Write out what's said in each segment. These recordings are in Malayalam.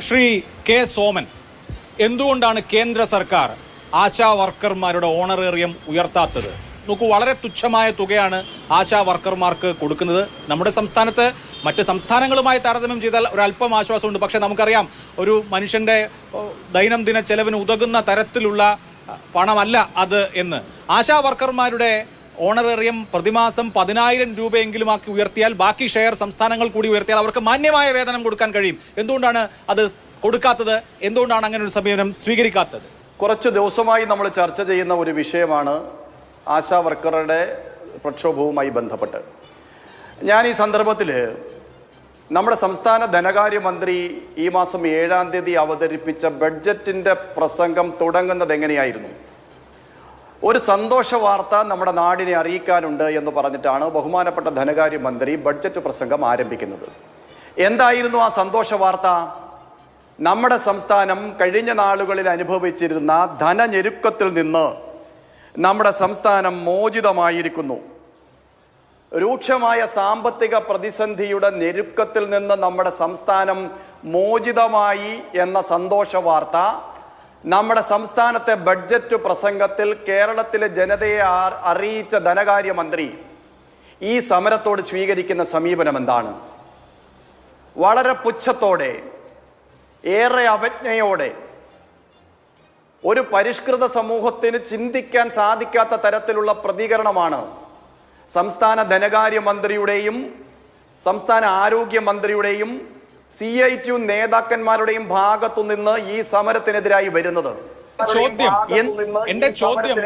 ശ്രീ കെ സോമൻ, എന്തുകൊണ്ടാണ് കേന്ദ്ര സർക്കാർ ആശാ വർക്കർമാരുടെ ഓണറേറിയം ഉയർത്താത്തത്? നോക്കൂ, വളരെ തുച്ഛമായ തുകയാണ് ആശാ വർക്കർമാർക്ക് കൊടുക്കുന്നത്. നമ്മുടെ സംസ്ഥാനത്ത് മറ്റ് സംസ്ഥാനങ്ങളുമായി താരതമ്യം ചെയ്താൽ ഒരല്പം ആശ്വാസമുണ്ട്. പക്ഷേ നമുക്കറിയാം, ഒരു മനുഷ്യൻ്റെ ദൈനംദിന ചെലവിന് ഉതകുന്ന തരത്തിലുള്ള പണമല്ല അത് എന്ന്. ആശാ വർക്കർമാരുടെ ഓണറേറിയം പ്രതിമാസം 10,000 രൂപയെങ്കിലും ആക്കി ഉയർത്തിയാൽ, ബാക്കി ഷെയർ സംസ്ഥാനങ്ങൾ കൂടി ഉയർത്തിയാൽ അവർക്ക് മാന്യമായ വേതനം കൊടുക്കാൻ കഴിയും. എന്തുകൊണ്ടാണ് അത് കൊടുക്കാത്തത്? എന്തുകൊണ്ടാണ് അങ്ങനെ ഒരു സമീപനം സ്വീകരിക്കാത്തത്? കുറച്ച് ദിവസമായി നമ്മൾ ചർച്ച ചെയ്യുന്ന ഒരു വിഷയമാണ് ആശാ വർക്കറുടെ പ്രക്ഷോഭവുമായി ബന്ധപ്പെട്ട്. ഞാൻ ഈ സന്ദർഭത്തിൽ നമ്മുടെ സംസ്ഥാന ധനകാര്യമന്ത്രി ഈ മാസം 7-ാം തീയതി അവതരിപ്പിച്ച ബഡ്ജറ്റിൻ്റെ പ്രസംഗം തുടങ്ങുന്നത് എങ്ങനെയായിരുന്നു? ഒരു സന്തോഷ വാർത്ത നമ്മുടെ നാടിനെ അറിയിക്കാനുണ്ട് എന്ന് പറഞ്ഞിട്ടാണ് ബഹുമാനപ്പെട്ട ധനകാര്യമന്ത്രി ബഡ്ജറ്റ് പ്രസംഗം ആരംഭിക്കുന്നത്. എന്തായിരുന്നു ആ സന്തോഷ വാർത്ത? നമ്മുടെ സംസ്ഥാനം കഴിഞ്ഞ നാളുകളിൽ അനുഭവിച്ചിരുന്ന ധനഞെരുക്കത്തിൽ നിന്ന് നമ്മുടെ സംസ്ഥാനം മോചിതമായിരിക്കുന്നു. രൂക്ഷമായ സാമ്പത്തിക പ്രതിസന്ധിയുടെ ഞെരുക്കത്തിൽ നിന്ന് നമ്മുടെ സംസ്ഥാനം മോചിതമായി എന്ന സന്തോഷ വാർത്ത നമ്മുടെ സംസ്ഥാനത്തെ ബഡ്ജറ്റ് പ്രസംഗത്തിൽ കേരളത്തിലെ ജനതയെ അറിയിച്ച ധനകാര്യമന്ത്രി ഈ സമരത്തോട് സ്വീകരിക്കുന്ന സമീപനം എന്താണ്? വളരെ പുച്ഛത്തോടെ, ഏറെ അവജ്ഞയോടെ, ഒരു പരിഷ്കൃത സമൂഹത്തിന് ചിന്തിക്കാൻ സാധിക്കാത്ത തരത്തിലുള്ള പ്രതികരണമാണ് സംസ്ഥാന ധനകാര്യമന്ത്രിയുടെയും സംസ്ഥാന ആരോഗ്യമന്ത്രിയുടെയും CITU നേതാക്കന്മാരുടെയും ഭാഗത്തു നിന്ന് ഈ സമരത്തിനെതിരായി വരുന്നത്. എന്റെ ചോദ്യം,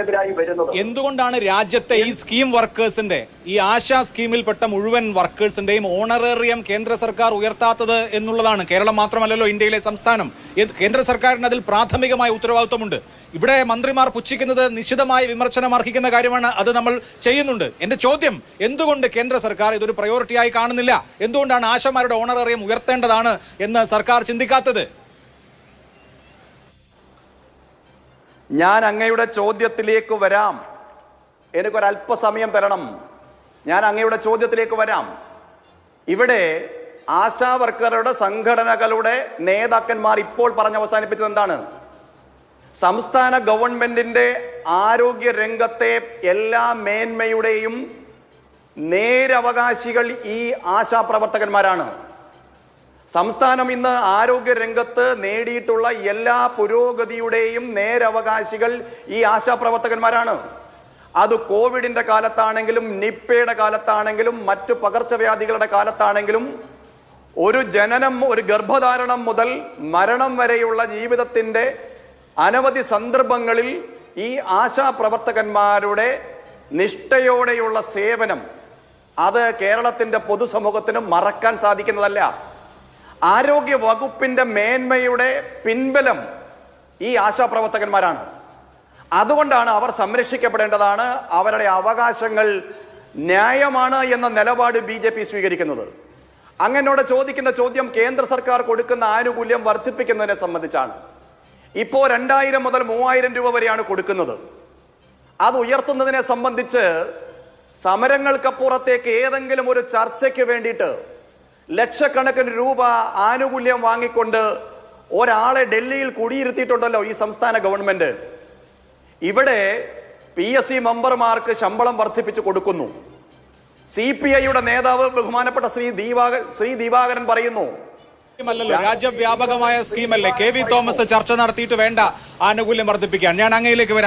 എന്തുകൊണ്ടാണ് രാജ്യത്തെ ഈ സ്കീം വർക്കേഴ്സിന്റെ, ഈ ആശാ സ്കീമിൽപ്പെട്ട മുഴുവൻ വർക്കേഴ്സിന്റെയും ഓണറേറിയം കേന്ദ്ര സർക്കാർ ഉയർത്താത്തത് എന്നുള്ളതാണ്. കേരളം മാത്രമല്ലല്ലോ ഇന്ത്യയിലെ സംസ്ഥാനം. കേന്ദ്ര സർക്കാരിന് അതിൽ പ്രാഥമികമായ ഉത്തരവാദിത്വമുണ്ട്. ഇവിടെ മന്ത്രിമാർ പുച്ഛിക്കുന്നത് നിശിതമായ വിമർശനം അർഹിക്കുന്ന കാര്യമാണ്. അത് നമ്മൾ ചെയ്യുന്നുണ്ട്. എന്റെ ചോദ്യം, എന്തുകൊണ്ട് കേന്ദ്ര സർക്കാർ ഇതൊരു പ്രയോറിറ്റിയായി കാണുന്നില്ല? എന്തുകൊണ്ടാണ് ആശാമാരുടെ ഓണറേറിയം ഉയർത്തേണ്ടതാണ് എന്ന് സർക്കാർ ചിന്തിക്കാത്തത്? ഞാൻ അങ്ങയുടെ ചോദ്യത്തിലേക്ക് വരാം. എനിക്കൊരല്പസമയം തരണം. ഞാൻ അങ്ങയുടെ ചോദ്യത്തിലേക്ക് വരാം. ഇവിടെ ആശാ വർക്കറുടെ സംഘടനകളുടെ നേതാക്കന്മാർ ഇപ്പോൾ പറഞ്ഞ് അവസാനിപ്പിച്ചത് എന്താണ്? സംസ്ഥാന ഗവൺമെന്റിന്റെ ആരോഗ്യ രംഗത്തെ എല്ലാ മേന്മയുടെയും നേരവകാശികൾ ഈ ആശാപ്രവർത്തകന്മാരാണ്. സംസ്ഥാനം ഇന്ന് ആരോഗ്യ രംഗത്ത് നേടിയിട്ടുള്ള എല്ലാ പുരോഗതിയുടെയും നേരവകാശികൾ ഈ ആശാപ്രവർത്തകന്മാരാണ്. അത് കോവിഡിൻ്റെ കാലത്താണെങ്കിലും, നിപ്പയുടെ കാലത്താണെങ്കിലും, മറ്റു പകർച്ചവ്യാധികളുടെ കാലത്താണെങ്കിലും, ഒരു ജനനം, ഒരു ഗർഭധാരണം മുതൽ മരണം വരെയുള്ള ജീവിതത്തിൻ്റെ അനവധി സന്ദർഭങ്ങളിൽ ഈ ആശാപ്രവർത്തകന്മാരുടെ നിഷ്ഠയോടെയുള്ള സേവനം അത് കേരളത്തിൻ്റെ പൊതുസമൂഹത്തിന് മറക്കാൻ സാധിക്കുന്നതല്ല. ആരോഗ്യ വകുപ്പിന്റെ മേന്മയുടെ പിൻബലം ഈ ആശാപ്രവർത്തകന്മാരാണ്. അതുകൊണ്ടാണ് അവർ സംരക്ഷിക്കപ്പെടേണ്ടതാണ്. അവരുടെ അവകാശങ്ങൾ ന്യായമാണ് എന്ന നിലപാട് BJP സ്വീകരിക്കുന്നത്. അങ്ങനോട് ചോദിക്കുന്ന ചോദ്യം കേന്ദ്ര സർക്കാർ കൊടുക്കുന്ന ആനുകൂല്യം വർദ്ധിപ്പിക്കുന്നതിനെ സംബന്ധിച്ചാണ്. ഇപ്പോൾ 2000 മുതൽ 3000 രൂപ വരെയാണ് കൊടുക്കുന്നത്. അത് ഉയർത്തുന്നതിനെ സംബന്ധിച്ച് സമരങ്ങൾക്കപ്പുറത്തേക്ക് ഏതെങ്കിലും ഒരു ചർച്ചയ്ക്ക് വേണ്ടിയിട്ട് ലക്ഷക്കണക്കിന് രൂപ ആനുകൂല്യം വാങ്ങിക്കൊണ്ട് ഒരാളെ ഡൽഹിയിൽ കുടിയിരുത്തിയിട്ടുണ്ടല്ലോ ഈ സംസ്ഥാന ഗവൺമെന്റ്. ഇവിടെ PSC മെമ്പർമാർക്ക് ശമ്പളം വർദ്ധിപ്പിച്ചു കൊടുക്കുന്നു. CPIയുടെ നേതാവ് ബഹുമാനപ്പെട്ട ശ്രീ ദിവാകരൻ പറയുന്നു, രാജ്യവ്യാപകമായ സ്കീമല്ലേ? KV തോമസ് ചർച്ച നടത്തിയിട്ട് വേണ്ട ആനുകൂല്യം വർദ്ധിപ്പിക്കാൻ. ഞാൻ അങ്ങയിലേക്ക് വരാം.